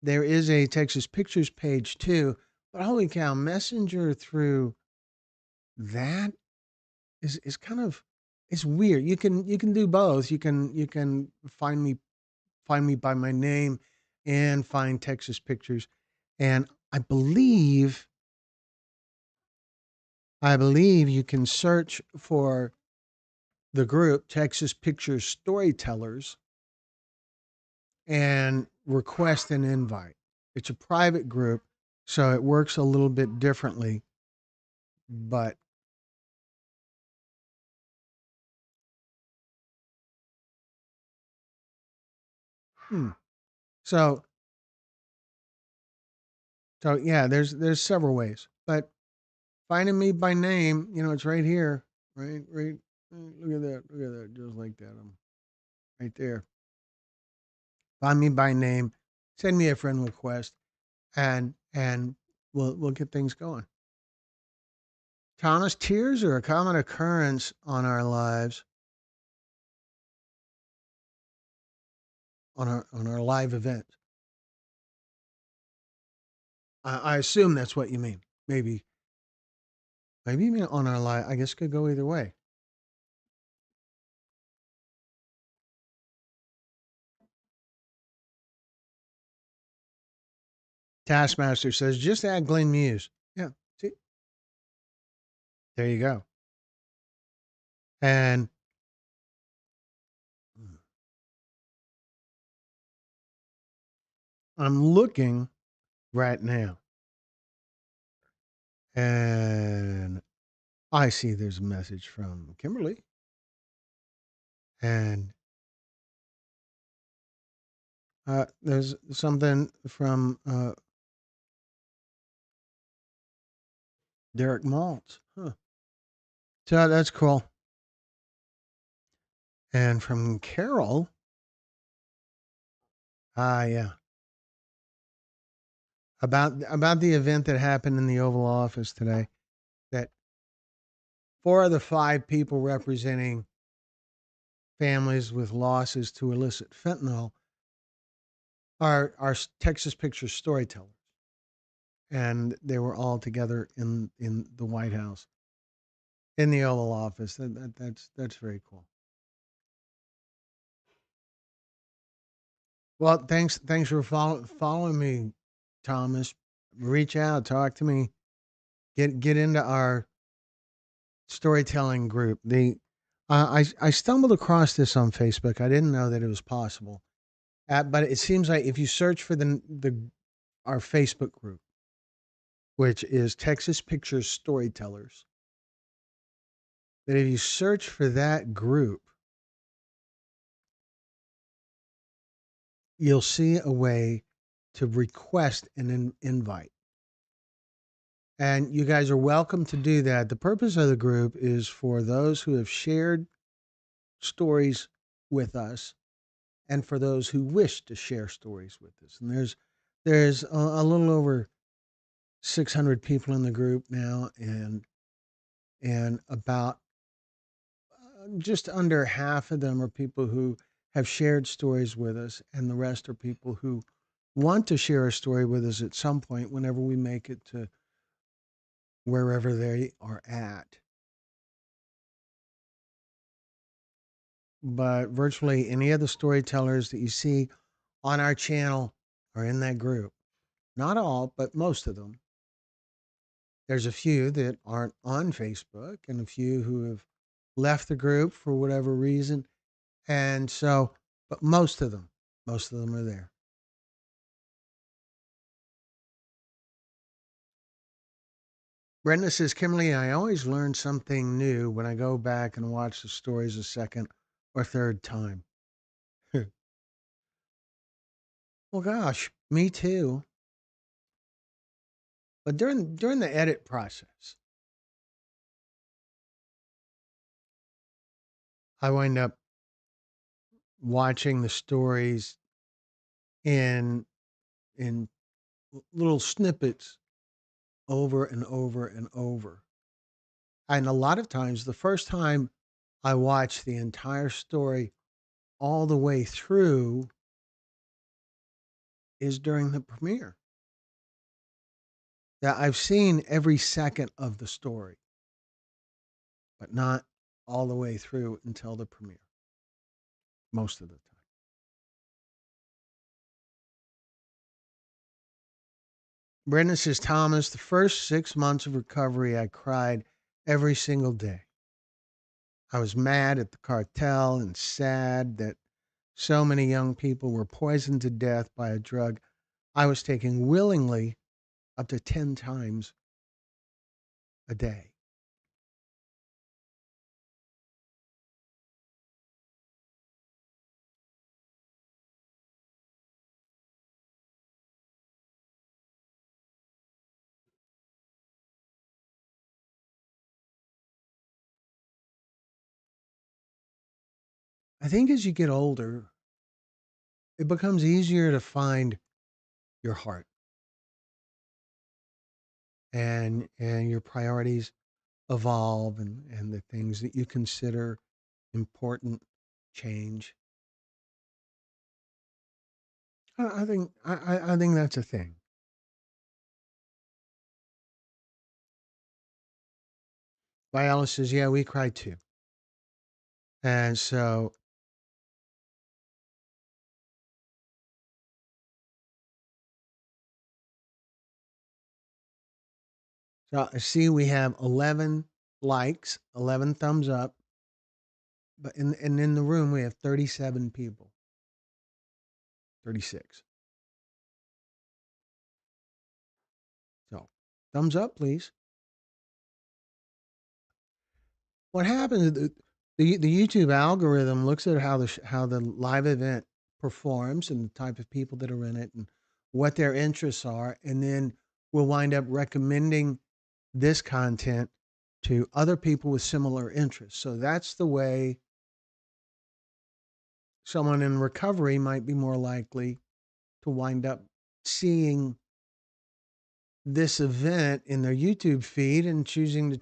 There is a Texas Pictures page too, but holy cow, Messenger through that is kind of it's weird. You can do both. You can find me by my name and find Texas Pictures. And I believe you can search for the group Texas Pictures Storytellers and request an invite. It's a private group, so it works a little bit differently, but hmm. So yeah, there's several ways, but finding me by name, it's right here, right. Look at that, just like that. I'm right there. Find me by name, send me a friend request, and we'll get things going. Thomas, tears are a common occurrence on our live event. I assume that's what you mean. Maybe you mean on our live. I guess it could go either way. Taskmaster says, just add Glenn Muse. Yeah, see, there you go. And I'm looking right now, and I see there's a message from Kimberly, and there's something from Derek Maltz. Huh. So that's cool. And from Carol, yeah, about the event that happened in the Oval Office today. That four of the five people representing families with losses to illicit fentanyl are Texas Picture storytellers, and they were all together in the White House in the Oval Office. That's very cool. Well, thanks for following me, Thomas. Reach out, talk to me, get into our storytelling group. I stumbled across this on Facebook. I didn't know that it was possible, but it seems like if you search for the our Facebook group, which is Texas Pictures Storytellers, that if you search for that group, you'll see a way to request an invite. And you guys are welcome to do that. The purpose of the group is for those who have shared stories with us and for those who wish to share stories with us. And there's a little over 600 people in the group now, and about just under half of them are people who have shared stories with us, and the rest are people who want to share a story with us at some point whenever we make it to wherever they are at. But virtually any of the storytellers that you see on our channel are in that group. Not all, but most of them. There's a few that aren't on Facebook and a few who have left the group for whatever reason. And so, but most of them are there. Brenda says, Kimberly, I always learn something new when I go back and watch the stories a second or third time. Well, gosh, me too. But during the edit process, I wind up watching the stories in in little snippets over and over and over. And a lot of times, the first time I watch the entire story all the way through is during the premiere. Yeah, I've seen every second of the story, but not all the way through until the premiere, most of the time. Brendan says, Thomas, the first 6 months of recovery, I cried every single day. I was mad at the cartel and sad that so many young people were poisoned to death by a drug I was taking willingly up to 10 times a day. I think as you get older, it becomes easier to find your heart, and your priorities evolve, and the things that you consider important change. I think that's a thing. Viola says, yeah, we cry too. And so I see we have 11 likes, 11 thumbs up, but in the room we have 37 people, 36. Thumbs up, please. What happens? The YouTube algorithm looks at how how the live event performs and the type of people that are in it and what their interests are, and then we'll wind up recommending this content to other people with similar interests. So that's the way someone in recovery might be more likely to wind up seeing this event in their YouTube feed and choosing to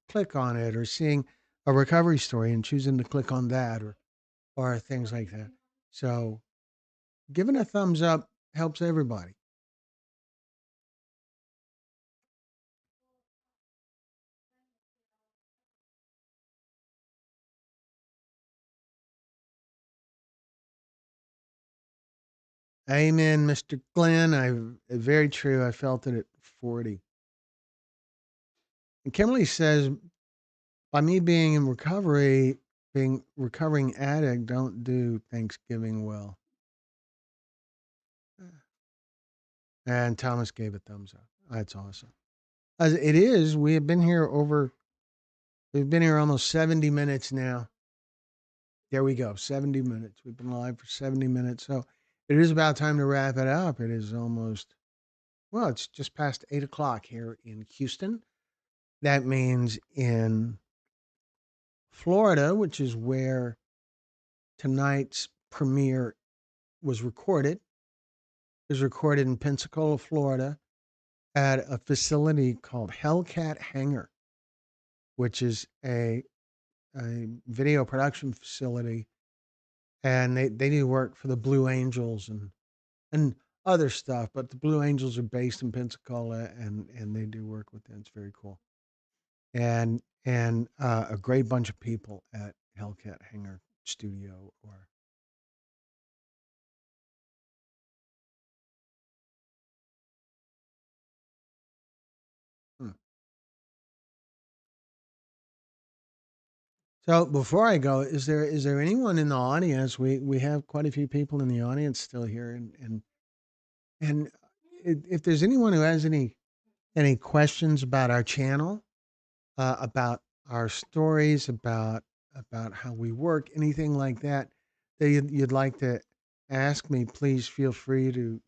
click on it, or seeing a recovery story and choosing to click on that, or things like that. So giving a thumbs up helps everybody. Amen, Mr. Glenn. Very true. I felt it at 40. And Kimberly says, by me being in recovery, being recovering addict, don't do Thanksgiving well. And Thomas gave a thumbs up. That's awesome. As it is, we've been here almost 70 minutes now. There we go, 70 minutes. We've been live for 70 minutes. So it is about time to wrap it up. It is almost, well, it's just past 8 o'clock here in Houston. That means in Florida, which is where tonight's premiere was recorded, is recorded in Pensacola, Florida, at a facility called Hellcat Hangar, which is a video production facility. And they do work for the Blue Angels and other stuff, but the Blue Angels are based in Pensacola, and they do work with them. It's very cool. And a great bunch of people at Hellcat Hangar Studio. Or hmm. So before I go, is there anyone in the audience? We have quite a few people in the audience still here, and if there's anyone who has any questions about our channel, about our stories, about how we work, anything like that, that you'd like to ask me, please feel free to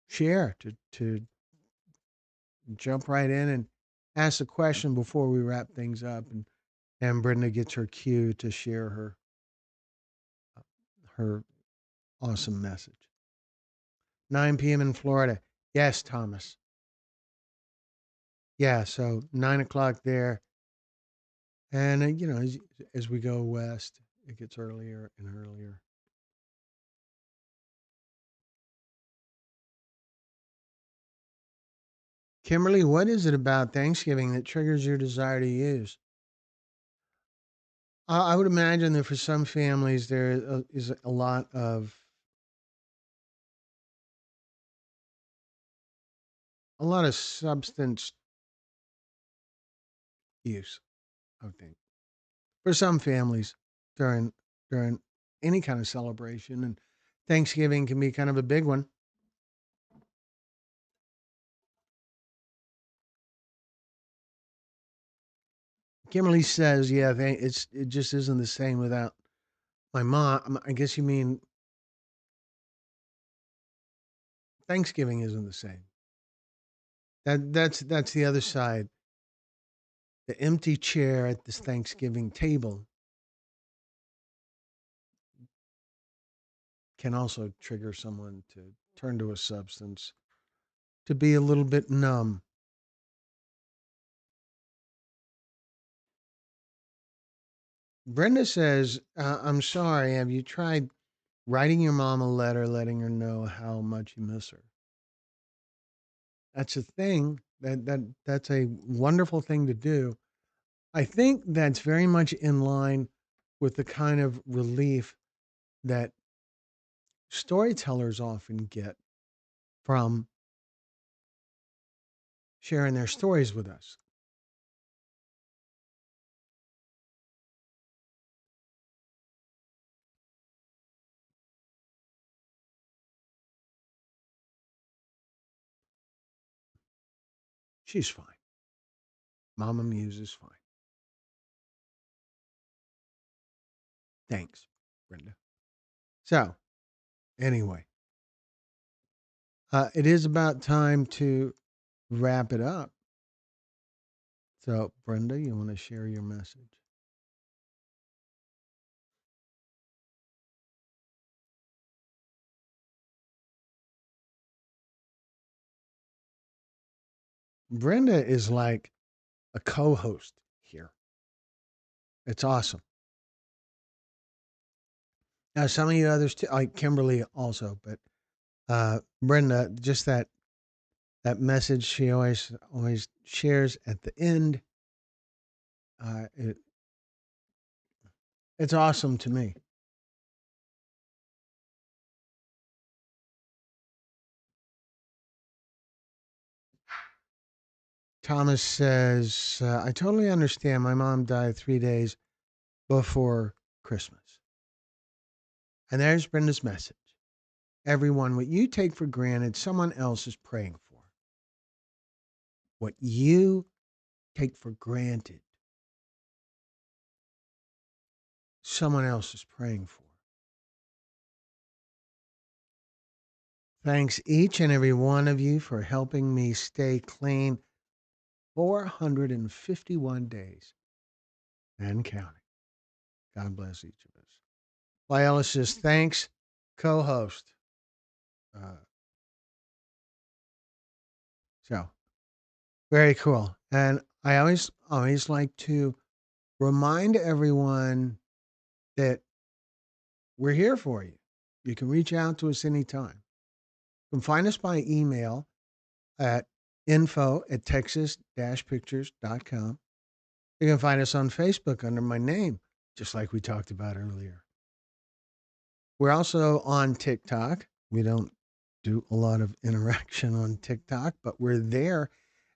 share, to jump right in and ask a question before we wrap things up, and Brenda gets her cue to share her awesome message. 9 p.m. in Florida. Yes, Thomas. Yeah, so 9 o'clock there, and as we go west, it gets earlier and earlier. Kimberly, what is it about Thanksgiving that triggers your desire to use? I would imagine that for some families there is a lot of substance use. I think for some families during during any kind of celebration, and Thanksgiving can be kind of a big one. Kimberly says, "Yeah, it just isn't the same without my mom." I guess you mean Thanksgiving isn't the same. That's the other side. The empty chair at this Thanksgiving table can also trigger someone to turn to a substance, to be a little bit numb. Brenda says, "I'm sorry. Have you tried writing your mom a letter, letting her know how much you miss her?" That's a thing. That's a wonderful thing to do. I think that's very much in line with the kind of relief that storytellers often get from sharing their stories with us. She's fine. Mama Muse is fine. Thanks, Brenda. So, anyway, it is about time to wrap it up. So, Brenda, you want to share your message? Brenda is like a co host here. It's awesome. Now, some of you others, too, like Kimberly also, but Brenda, just that message she always shares at the end. Uh, it, it's awesome to me. Thomas says, I totally understand. My mom died 3 days before Christmas. And there's Brenda's message. Everyone, what you take for granted, someone else is praying for. What you take for granted, someone else is praying for. Thanks each and every one of you for helping me stay clean 451 days and counting. God bless each of us. Viola says, thanks, co host. Uh, so very cool. And I always like to remind everyone that we're here for you. You can reach out to us anytime. You can find us by email at info@texas-pictures.com. You can find us on Facebook under my name, just like we talked about earlier. We're also on TikTok. We don't do a lot of interaction on TikTok, but we're there.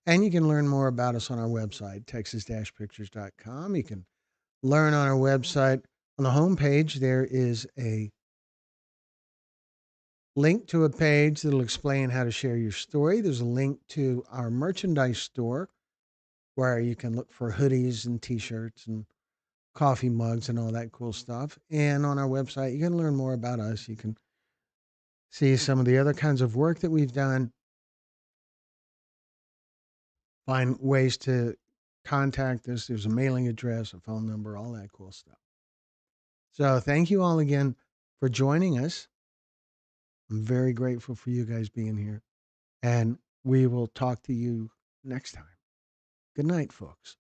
And you can learn more about us on our website, texas-pictures.com. You can learn on our website. On the homepage, there is a link to a page that'll explain how to share your story. There's a link to our merchandise store where you can look for hoodies and t-shirts and coffee mugs and all that cool stuff. And on our website, you can learn more about us. You can see some of the other kinds of work that we've done, find ways to contact us. There's a mailing address, a phone number, all that cool stuff. So thank you all again for joining us. I'm very grateful for you guys being here. And we will talk to you next time. Good night, folks.